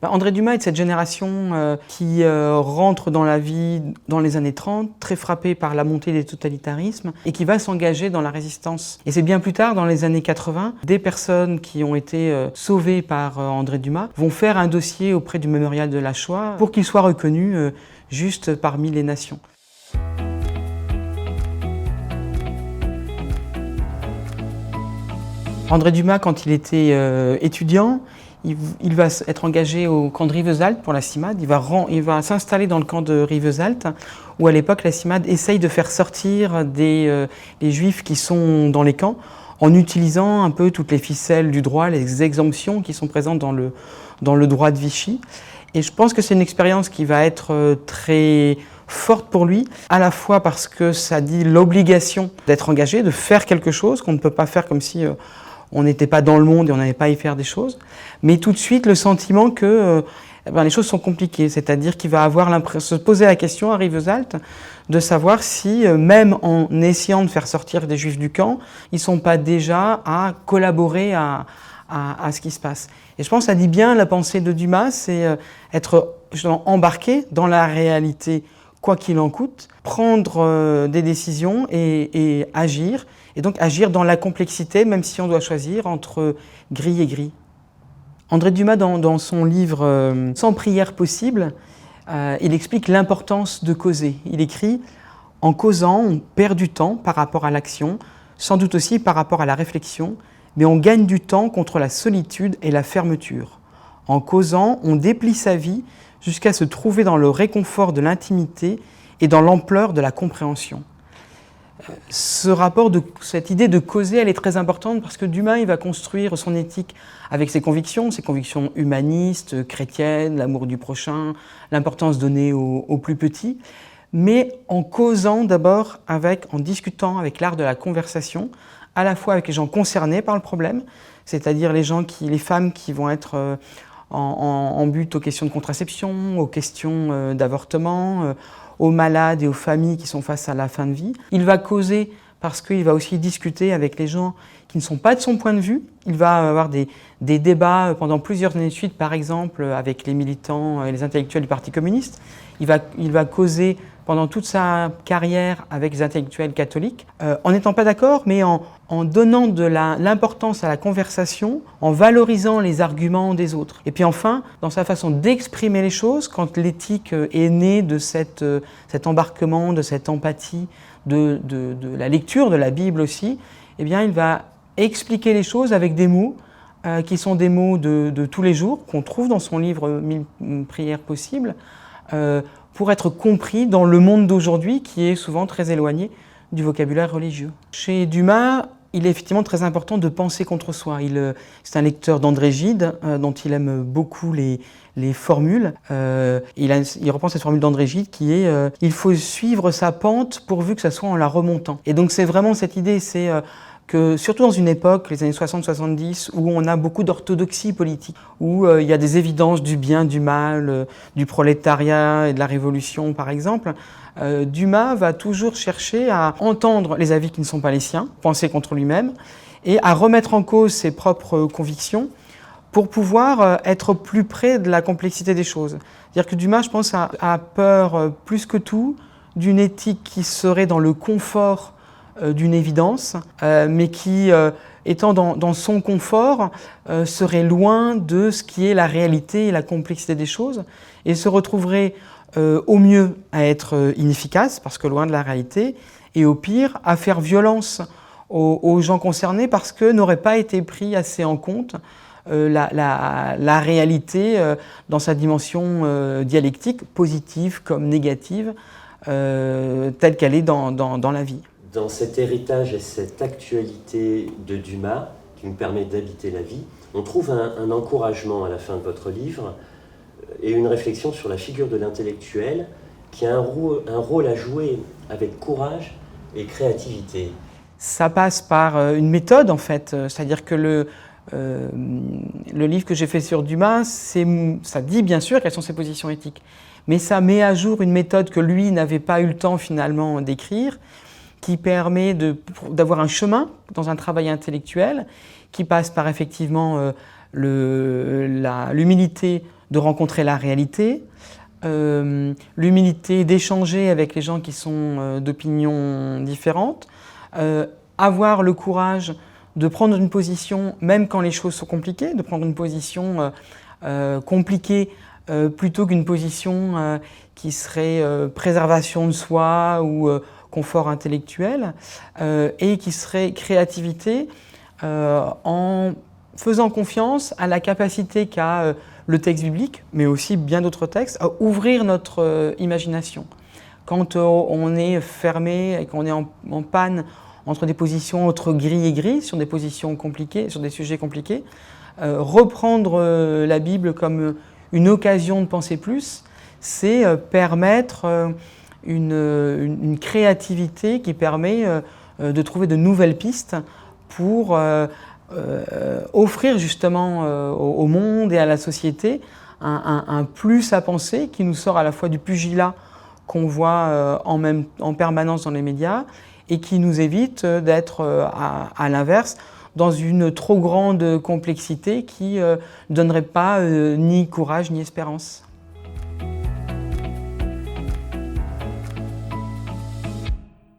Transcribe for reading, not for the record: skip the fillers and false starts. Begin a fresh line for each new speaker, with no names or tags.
André Dumas est de cette génération qui rentre dans la vie dans les années 30, très frappé par la montée des totalitarismes et qui va s'engager dans la résistance. Et c'est bien plus tard, dans les années 80, des personnes qui ont été sauvées par André Dumas vont faire un dossier auprès du mémorial de la Shoah pour qu'il soit reconnu juste parmi les nations. André Dumas, quand il était étudiant, il va être engagé au camp de Rivesaltes pour la CIMAD. Il va s'installer dans le camp de Rivesaltes, où à l'époque la CIMAD essaye de faire sortir les Juifs qui sont dans les camps, en utilisant un peu toutes les ficelles du droit, les exemptions qui sont présentes dans le droit de Vichy. Et je pense que c'est une expérience qui va être très forte pour lui, à la fois parce que ça dit l'obligation d'être engagé, de faire quelque chose qu'on ne peut pas faire comme si on n'était pas dans le monde et on n'avait pas à y faire des choses, mais tout de suite le sentiment que les choses sont compliquées, c'est-à-dire qu'il va avoir l'impression de se poser la question à Rivesaltes de savoir si, même en essayant de faire sortir des Juifs du camp, ils ne sont pas déjà à collaborer à ce qui se passe. Et je pense que ça dit bien la pensée de Dumas, c'est être justement embarqué dans la réalité, quoi qu'il en coûte, prendre des décisions et agir, et donc agir dans la complexité, même si on doit choisir entre gris et gris. André Dumas, dans son livre « Sans prière possible », il explique l'importance de causer. Il écrit « En causant, on perd du temps par rapport à l'action, sans doute aussi par rapport à la réflexion, mais on gagne du temps contre la solitude et la fermeture. En causant, on déplie sa vie jusqu'à se trouver dans le réconfort de l'intimité et dans l'ampleur de la compréhension. » Cette idée de causer, elle est très importante parce que Dumas, il va construire son éthique avec ses convictions humanistes, chrétiennes, l'amour du prochain, l'importance donnée aux plus petits, mais en causant d'abord, en discutant avec l'art de la conversation, à la fois avec les gens concernés par le problème, c'est-à-dire les femmes qui vont être en but aux questions de contraception, aux questions d'avortement, aux malades et aux familles qui sont face à la fin de vie. Il va causer parce qu'il va aussi discuter avec les gens qui ne sont pas de son point de vue. Il va avoir des débats pendant plusieurs années de suite, par exemple avec les militants et les intellectuels du Parti communiste. Il va causer pendant toute sa carrière avec les intellectuels catholiques, en n'étant pas d'accord, mais en donnant de l'importance à la conversation, en valorisant les arguments des autres. Et puis enfin, dans sa façon d'exprimer les choses, quand l'éthique est née de cet embarquement, de cette empathie, de la lecture de la Bible aussi, eh bien il va expliquer les choses avec des mots qui sont des mots de tous les jours, qu'on trouve dans son livre « 1000 prières possibles », pour être compris dans le monde d'aujourd'hui qui est souvent très éloigné du vocabulaire religieux. Chez Dumas, il est effectivement très important de penser contre soi. C'est un lecteur d'André Gide, dont il aime beaucoup les formules. Il reprend cette formule d'André Gide qui est « il faut suivre sa pente pourvu que ça soit en la remontant ». Et donc c'est vraiment cette idée, c'est que surtout dans une époque, les années 60-70, où on a beaucoup d'orthodoxie politique, où il y a des évidences du bien, du mal, du prolétariat et de la révolution par exemple, Dumas va toujours chercher à entendre les avis qui ne sont pas les siens, penser contre lui-même, et à remettre en cause ses propres convictions pour pouvoir être plus près de la complexité des choses. C'est-à-dire que Dumas, je pense, a peur plus que tout d'une éthique qui serait dans le confort d'une évidence, mais qui, étant dans son confort, serait loin de ce qui est la réalité et la complexité des choses, et se retrouverait au mieux à être inefficace, parce que loin de la réalité, et au pire à faire violence aux gens concernés, parce que n'aurait pas été pris assez en compte la réalité dans sa dimension dialectique, positive comme négative, telle qu'elle est dans la vie.
Dans cet héritage et cette actualité de Dumas, qui nous permet d'habiter la vie, on trouve un encouragement à la fin de votre livre et une réflexion sur la figure de l'intellectuel qui a un rôle à jouer avec courage et créativité.
Ça passe par une méthode en fait, c'est-à-dire que le livre que j'ai fait sur Dumas, ça dit bien sûr quelles sont ses positions éthiques, mais ça met à jour une méthode que lui n'avait pas eu le temps finalement d'écrire, qui permet d'avoir un chemin dans un travail intellectuel qui passe par effectivement l'humilité de rencontrer la réalité, l'humilité d'échanger avec les gens qui sont d'opinions différentes, avoir le courage de prendre une position, même quand les choses sont compliquées, de prendre une position compliquée plutôt qu'une position qui serait préservation de soi ou confort intellectuel, et qui serait créativité en faisant confiance à la capacité qu'a le texte biblique, mais aussi bien d'autres textes, à ouvrir notre imagination. Quand on est fermé et qu'on est en panne entre des positions entre gris et gris, sur des positions compliquées, sur des sujets compliqués, reprendre la Bible comme une occasion de penser plus, c'est permettre une créativité qui permet de trouver de nouvelles pistes pour offrir justement au monde et à la société un plus à penser qui nous sort à la fois du pugilat qu'on voit en permanence dans les médias et qui nous évite d'être à l'inverse dans une trop grande complexité qui ne donnerait pas ni courage ni espérance.